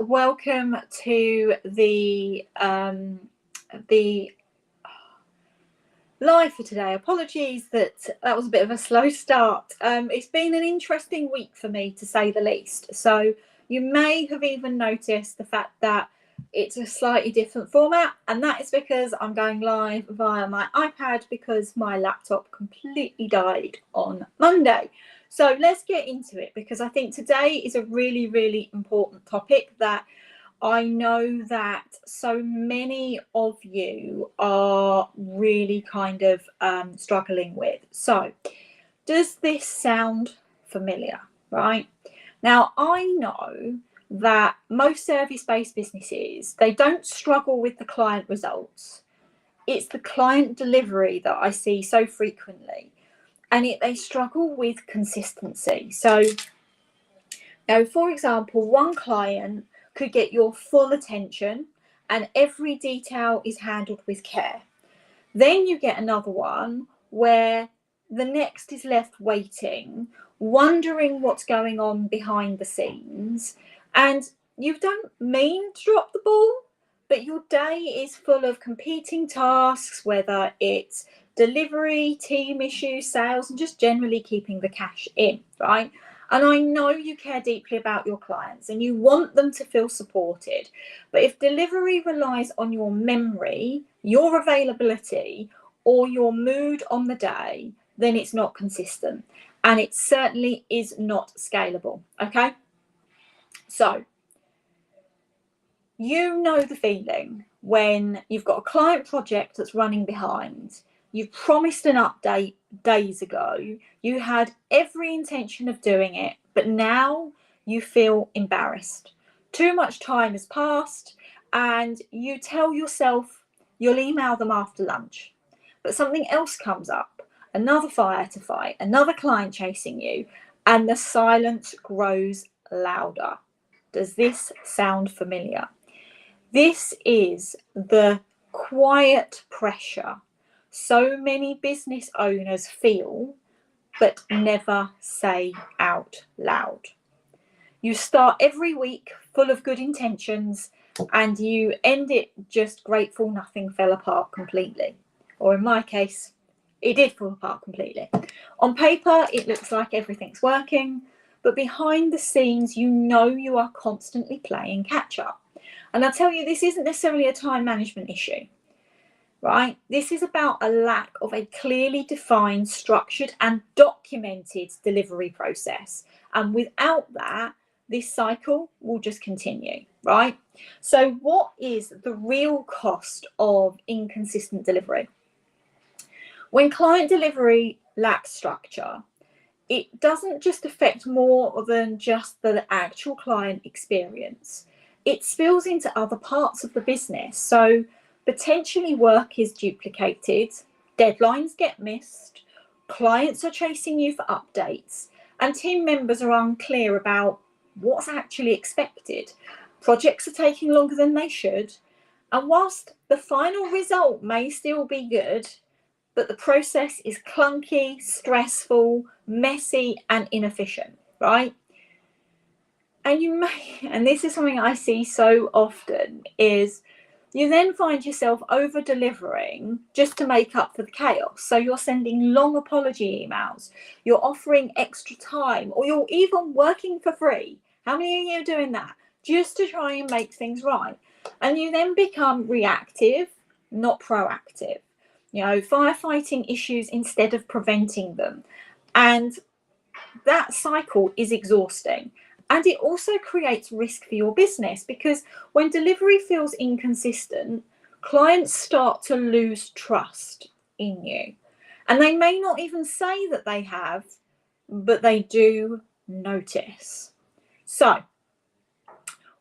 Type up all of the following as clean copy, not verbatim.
welcome to the live for today. Apologies that was a bit of a slow start. It's been an interesting week for me, to say the least. So you may have even noticed the fact that it's a slightly different format, and that is because I'm going live via my iPad because my laptop completely died on Monday. So let's get into it, because I think today is a really, really important topic that I know that so many of you are really kind of struggling with. So does this sound familiar, right? Now, I know that most service-based businesses, they don't struggle with the client results. It's the client delivery that I see so frequently. And they struggle with consistency. So, for example, one client could get your full attention and every detail is handled with care. Then you get another one where the next is left waiting, wondering what's going on behind the scenes. And you don't mean to drop the ball, but your day is full of competing tasks, whether it's delivery, team issues, sales, and just generally keeping the cash in, right? And I know you care deeply about your clients and you want them to feel supported. But if delivery relies on your memory, your availability, or your mood on the day, then it's not consistent. And it certainly is not scalable, okay? So, you know the feeling when you've got a client project that's running behind. You've promised an update days ago. You had every intention of doing it, but now you feel embarrassed. Too much time has passed, and you tell yourself you'll email them after lunch. But something else comes up, another fire to fight, another client chasing you, and the silence grows louder. Does this sound familiar? This is the quiet pressure so many business owners feel, but never say out loud. You start every week full of good intentions and you end it just grateful nothing fell apart completely. Or in my case, it did fall apart completely. On paper, it looks like everything's working, but behind the scenes, you know you are constantly playing catch up. And I tell you, this isn't necessarily a time management issue. Right? This is about a lack of a clearly defined, structured and documented delivery process. And without that, this cycle will just continue, right? So what is the real cost of inconsistent delivery? When client delivery lacks structure, it doesn't just affect more than just the actual client experience. It spills into other parts of the business. So potentially work is duplicated, deadlines get missed, clients are chasing you for updates, and team members are unclear about what's actually expected. Projects are taking longer than they should, and whilst the final result may still be good, but the process is clunky, stressful, messy, and inefficient, right? And this is something I see so often, is you then find yourself over delivering just to make up for the chaos. So you're sending long apology emails, you're offering extra time, or you're even working for free. How many of you are doing that? Just to try and make things right. And you then become reactive, not proactive. Firefighting issues instead of preventing them. And that cycle is exhausting. And it also creates risk for your business, because when delivery feels inconsistent, clients start to lose trust in you. And they may not even say that they have, but they do notice. So,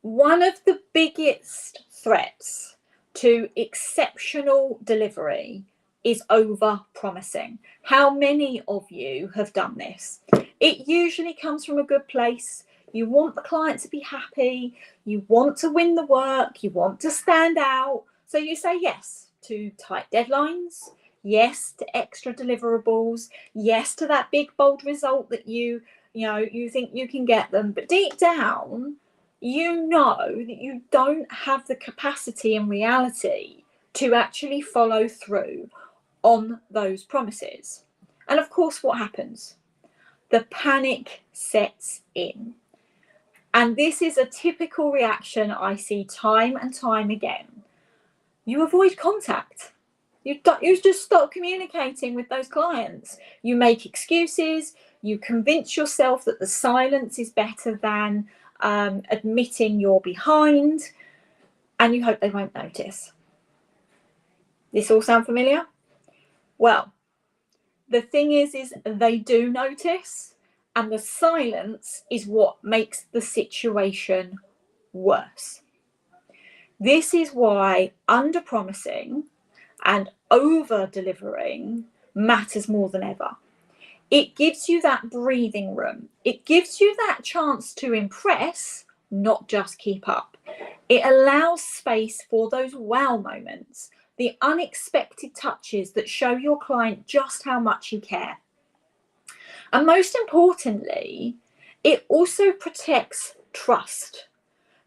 one of the biggest threats to exceptional delivery is overpromising. How many of you have done this? It usually comes from a good place. You want the client to be happy, you want to win the work, you want to stand out. So you say yes to tight deadlines, yes to extra deliverables, yes to that big bold result that you think you can get them. But deep down, you know that you don't have the capacity in reality to actually follow through on those promises. And of course, what happens? The panic sets in. And this is a typical reaction I see time and time again. You avoid contact. You just stop communicating with those clients. You make excuses. You convince yourself that the silence is better than admitting you're behind, and you hope they won't notice. This all sound familiar? Well, the thing is they do notice, and the silence is what makes the situation worse. This is why under-promising and over-delivering matters more than ever. It gives you that breathing room. It gives you that chance to impress, not just keep up. It allows space for those wow moments, the unexpected touches that show your client just how much you care. And most importantly, it also protects trust,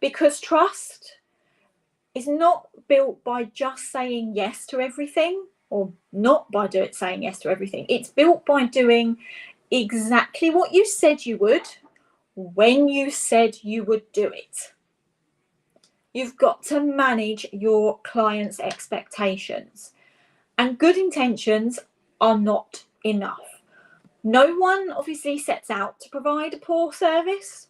because trust is not built by just saying yes to everything, or not by saying yes to everything. It's built by doing exactly what you said you would when you said you would do it. You've got to manage your clients' expectations, and good intentions are not enough. No one obviously sets out to provide a poor service.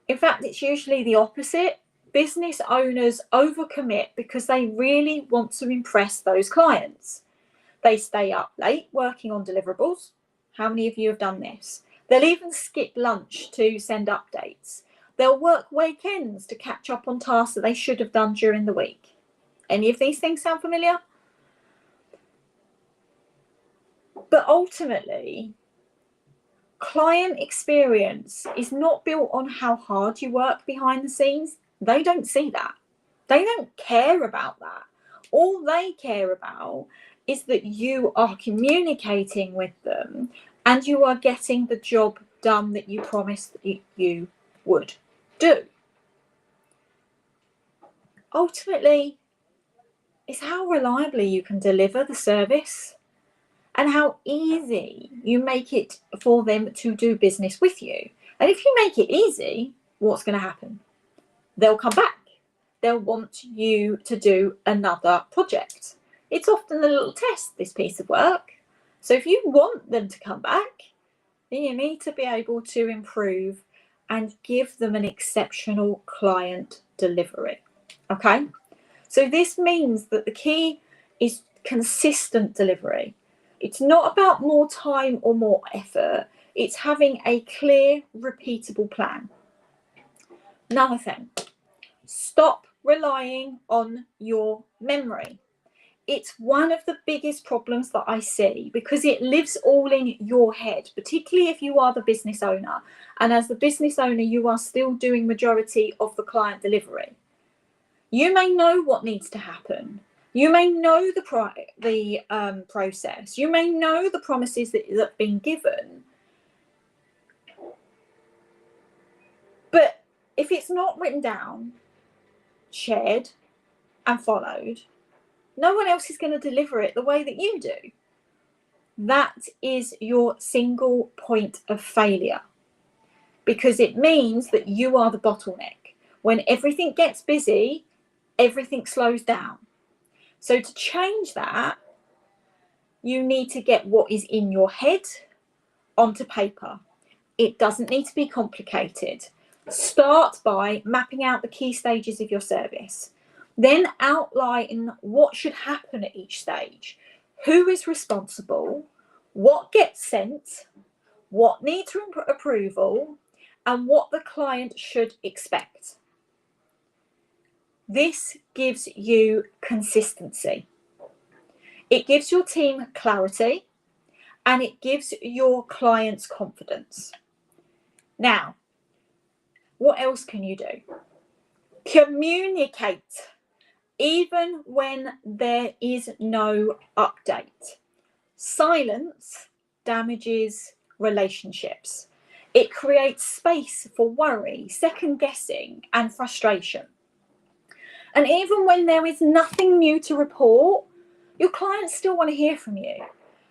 In fact, it's usually the opposite. Business owners overcommit because they really want to impress those clients. They stay up late working on deliverables. How many of you have done this? They'll even skip lunch to send updates. They'll work weekends to catch up on tasks that they should have done during the week. Any of these things sound familiar? But ultimately, client experience is not built on how hard you work behind the scenes. They don't see that. They don't care about that. All they care about is that you are communicating with them and you are getting the job done that you promised that you would do. Ultimately, it's how reliably you can deliver the service and how easy you make it for them to do business with you. And if you make it easy, what's going to happen? They'll come back. They'll want you to do another project. It's often a little test, this piece of work. So if you want them to come back, then you need to be able to improve and give them an exceptional client delivery. Okay? So this means that the key is consistent delivery. It's not about more time or more effort. It's having a clear, repeatable plan. Another thing, stop relying on your memory. It's one of the biggest problems that I see because it lives all in your head, particularly if you are the business owner. And as the business owner, you are still doing majority of the client delivery. You may know what needs to happen. You may know the process. You may know the promises that have been given. But if it's not written down, shared, and followed, no one else is going to deliver it the way that you do. That is your single point of failure, because it means that you are the bottleneck. When everything gets busy, everything slows down. So to change that, you need to get what is in your head onto paper. It doesn't need to be complicated. Start by mapping out the key stages of your service. Then outline what should happen at each stage. Who is responsible? What gets sent? What needs approval? And what the client should expect. This gives you consistency. It gives your team clarity, and it gives your clients confidence. Now, what else can you do? Communicate, even when there is no update. Silence damages relationships. It creates space for worry, second guessing, and frustration. And even when there is nothing new to report, your clients still want to hear from you.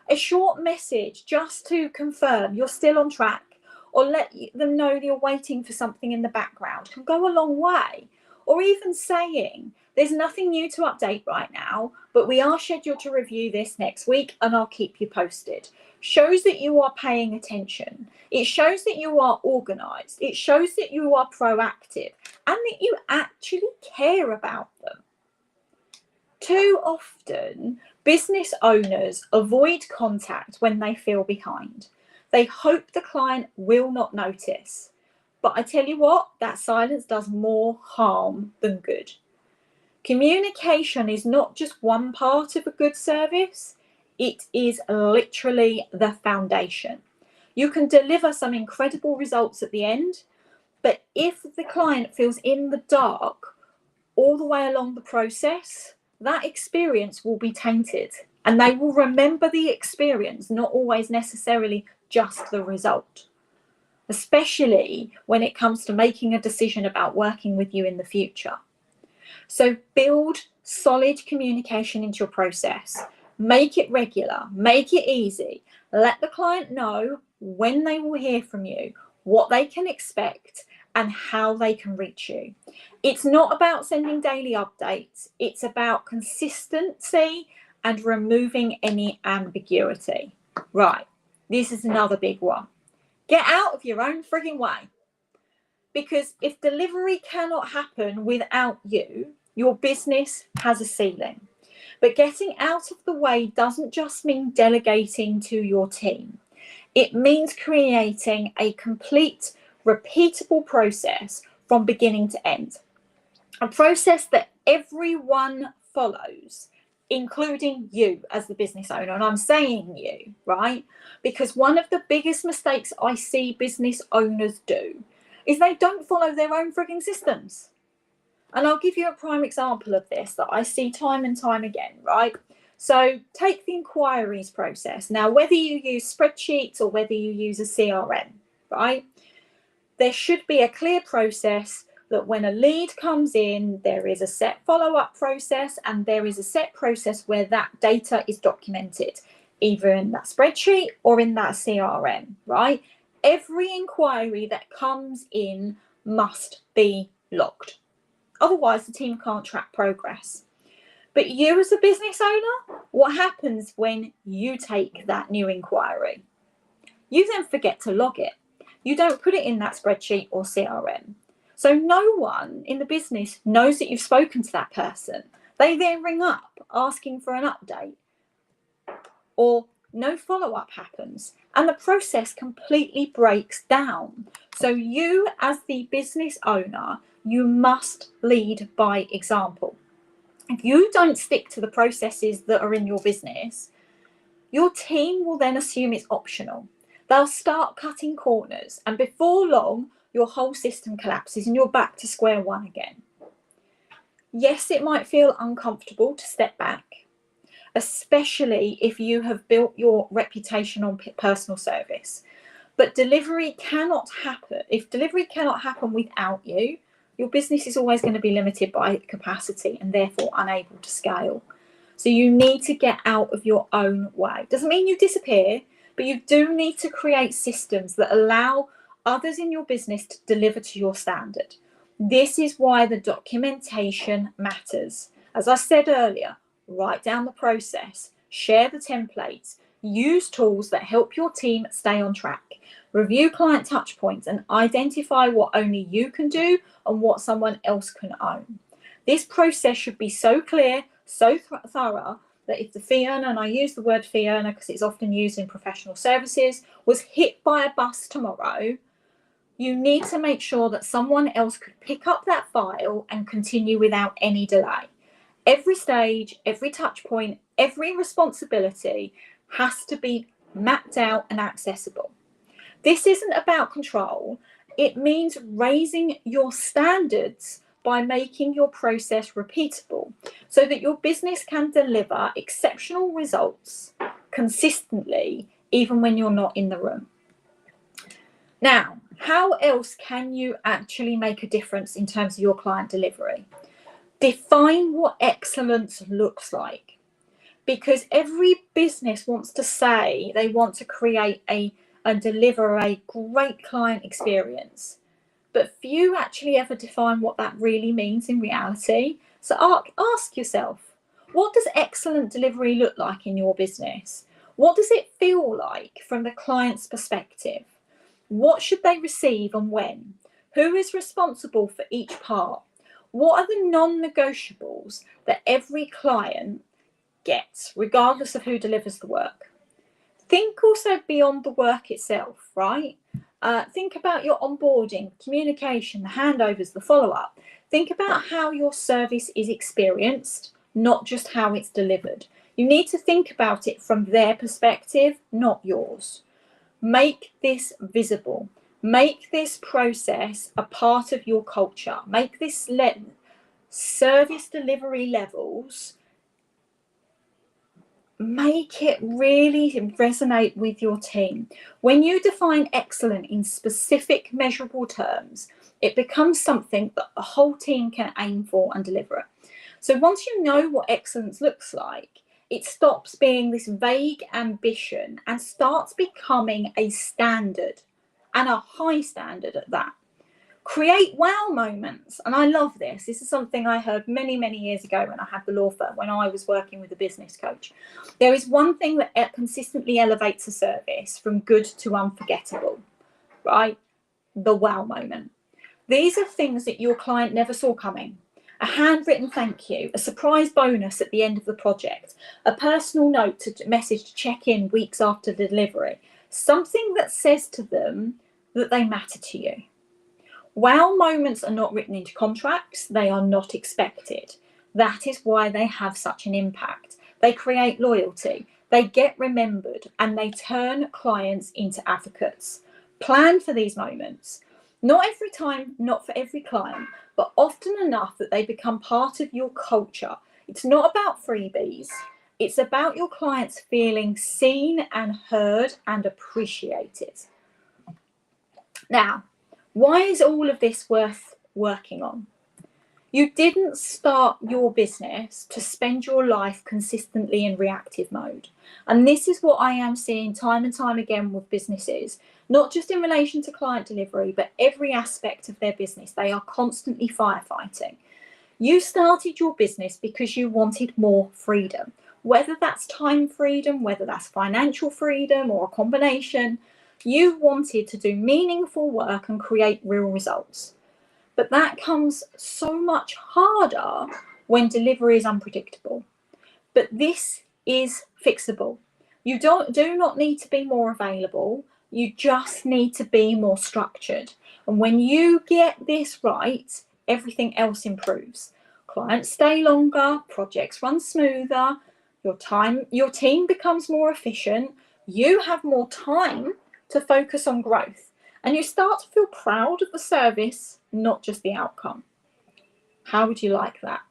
A short message just to confirm you're still on track, or let them know you're waiting for something in the background, can go a long way. Or even saying, there's nothing new to update right now, but we are scheduled to review this next week and I'll keep you posted. Shows that you are paying attention. It shows that you are organised. It shows that you are proactive and that you actually care about them. Too often, business owners avoid contact when they feel behind. They hope the client will not notice. But I tell you what, that silence does more harm than good. Communication is not just one part of a good service, it is literally the foundation. You can deliver some incredible results at the end, but if the client feels in the dark all the way along the process, that experience will be tainted and they will remember the experience, not always necessarily just the result, especially when it comes to making a decision about working with you in the future. So build solid communication into your process. Make it regular, make it easy. Let the client know when they will hear from you, what they can expect, and how they can reach you. It's not about sending daily updates. It's about consistency and removing any ambiguity. Right, this is another big one. Get out of your own frigging way. Because if delivery cannot happen without you, your business has a ceiling. But getting out of the way doesn't just mean delegating to your team. It means creating a complete, repeatable process from beginning to end. A process that everyone follows, including you as the business owner. And I'm saying you, right? Because one of the biggest mistakes I see business owners do is they don't follow their own frigging systems. And I'll give you a prime example of this that I see time and time again, right? So take the inquiries process. Now, whether you use spreadsheets or whether you use a CRM, right? There should be a clear process that when a lead comes in, there is a set follow-up process and there is a set process where that data is documented, either in that spreadsheet or in that CRM, right? Every inquiry that comes in must be logged. Otherwise, the team can't track progress. But you as a business owner, what happens when you take that new inquiry? You then forget to log it. You don't put it in that spreadsheet or CRM. So no one in the business knows that you've spoken to that person. They then ring up asking for an update, or no follow-up happens and the process completely breaks down. So you as the business owner, you must lead by example. If you don't stick to the processes that are in your business, your team will then assume it's optional. They'll start cutting corners and before long, your whole system collapses and you're back to square one again. Yes, it might feel uncomfortable to step back, especially if you have built your reputation on personal service. But delivery cannot happen. If delivery cannot happen without you, your business is always going to be limited by capacity and therefore unable to scale. So you need to get out of your own way. Doesn't mean you disappear, but you do need to create systems that allow others in your business to deliver to your standard. This is why the documentation matters. As I said earlier, write down the process, share the templates, use tools that help your team stay on track, review client touch points and identify what only you can do and what someone else can own. This process should be so clear, so thorough that if the fee earner, and I use the word fee earner because it's often used in professional services, was hit by a bus tomorrow, you need to make sure that someone else could pick up that file and continue without any delay. Every stage, every touch point, every responsibility has to be mapped out and accessible. This isn't about control. It means raising your standards by making your process repeatable so that your business can deliver exceptional results consistently, even when you're not in the room. Now, how else can you actually make a difference in terms of your client delivery? Define what excellence looks like, because every business wants to say they want to create and deliver a great client experience, but few actually ever define what that really means in reality. So ask yourself, what does excellent delivery look like in your business? What does it feel like from the client's perspective? What should they receive and when? Who is responsible for each part? What are the non-negotiables that every client gets, regardless of who delivers the work? Think also beyond the work itself, right? Think about your onboarding, communication, the handovers, the follow-up. Think about how your service is experienced, not just how it's delivered. You need to think about it from their perspective, not yours. Make this visible. Make this process a part of your culture. Make this service delivery levels, make it really resonate with your team. When you define excellent in specific measurable terms, it becomes something that the whole team can aim for and deliver. So once you know what excellence looks like, it stops being this vague ambition and starts becoming a standard, and a high standard at that. Create wow moments. And I love this. This is something I heard many, many years ago when I had the law firm, when I was working with a business coach. There is one thing that consistently elevates a service from good to unforgettable, right? The wow moment. These are things that your client never saw coming. A handwritten thank you, a surprise bonus at the end of the project, a personal note to message to check in weeks after the delivery, something that says to them that they matter to you. Wow moments are not written into contracts. They are not expected. That is why they have such an impact. They create loyalty, they get remembered, and they turn clients into advocates. Plan for these moments. Not every time, not for every client, but often enough that they become part of your culture. It's not about freebies. It's about your clients feeling seen and heard and appreciated. Now, why is all of this worth working on? You didn't start your business to spend your life consistently in reactive mode. And this is what I am seeing time and time again with businesses, not just in relation to client delivery, but every aspect of their business. They are constantly firefighting. You started your business because you wanted more freedom, whether that's time freedom, whether that's financial freedom, or a combination. You wanted to do meaningful work and create real results. But that comes so much harder when delivery is unpredictable. But this is fixable. You do not need to be more available. You just need to be more structured. And when you get this right, everything else improves. Clients stay longer, projects run smoother, your team becomes more efficient, you have more time to focus on growth, and you start to feel proud of the service, not just the outcome. How would you like that?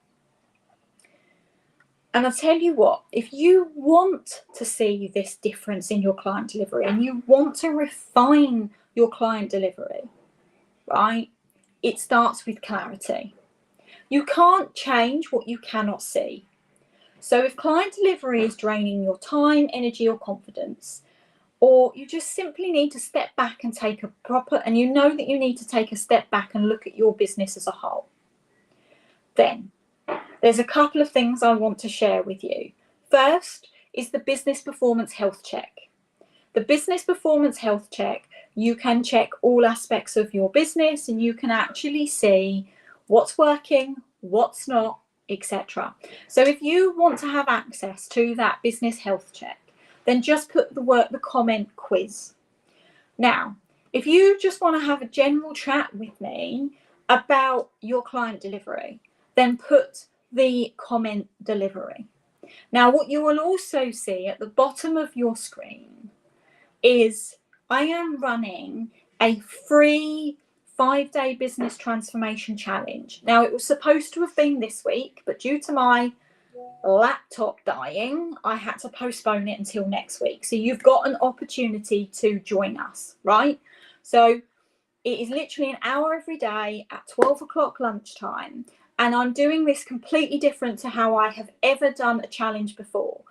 And I'll tell you what, if you want to see this difference in your client delivery and you want to refine your client delivery, right, it starts with clarity. You can't change what you cannot see. So if client delivery is draining your time, energy, or confidence, or you just simply need to step back and and you know that you need to take a step back and look at your business as a whole, then there's a couple of things I want to share with you. First is the business performance health check. The business performance health check, you can check all aspects of your business and you can actually see what's working, what's not, etc. So if you want to have access to that business health check, then just put the comment quiz. Now, if you just want to have a general chat with me about your client delivery, then put the comment delivery. Now, what you will also see at the bottom of your screen is I am running a free 5-day business transformation challenge. Now, it was supposed to have been this week, but due to my laptop dying, I had to postpone it until next week. So you've got an opportunity to join us, right? So it is literally an hour every day at 12 o'clock lunchtime. And I'm doing this completely different to how I have ever done a challenge before.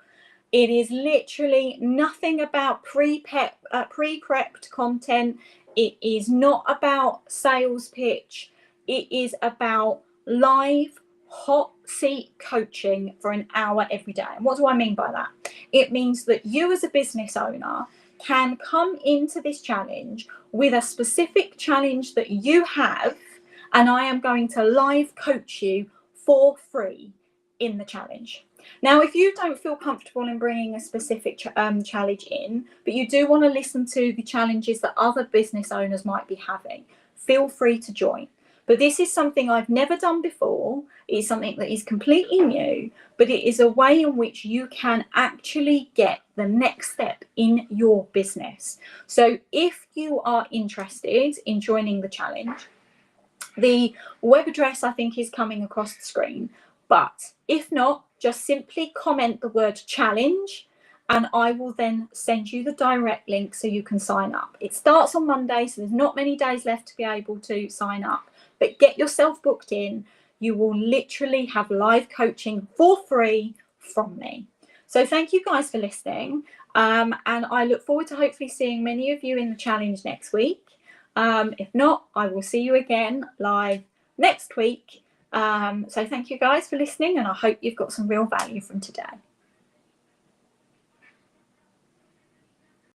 It is literally nothing about pre-prepped content. It is not about sales pitch. It is about live hot seat coaching for an hour every day. And what do I mean by that? It means that you as a business owner can come into this challenge with a specific challenge that you have, and I am going to live coach you for free in the challenge. Now, if you don't feel comfortable in bringing a specific challenge in, but you do want to listen to the challenges that other business owners might be having, feel free to join. But this is something I've never done before. It's something that is completely new, but it is a way in which you can actually get the next step in your business. So if you are interested in joining the challenge, the web address I think is coming across the screen. But if not, just simply comment the word challenge and I will then send you the direct link so you can sign up. It starts on Monday, so there's not many days left to be able to sign up, but get yourself booked in. You will literally have live coaching for free from me. So thank you guys for listening. And I look forward to hopefully seeing many of you in the challenge next week. If not, I will see you again live next week. So thank you guys for listening, and I hope you've got some real value from today.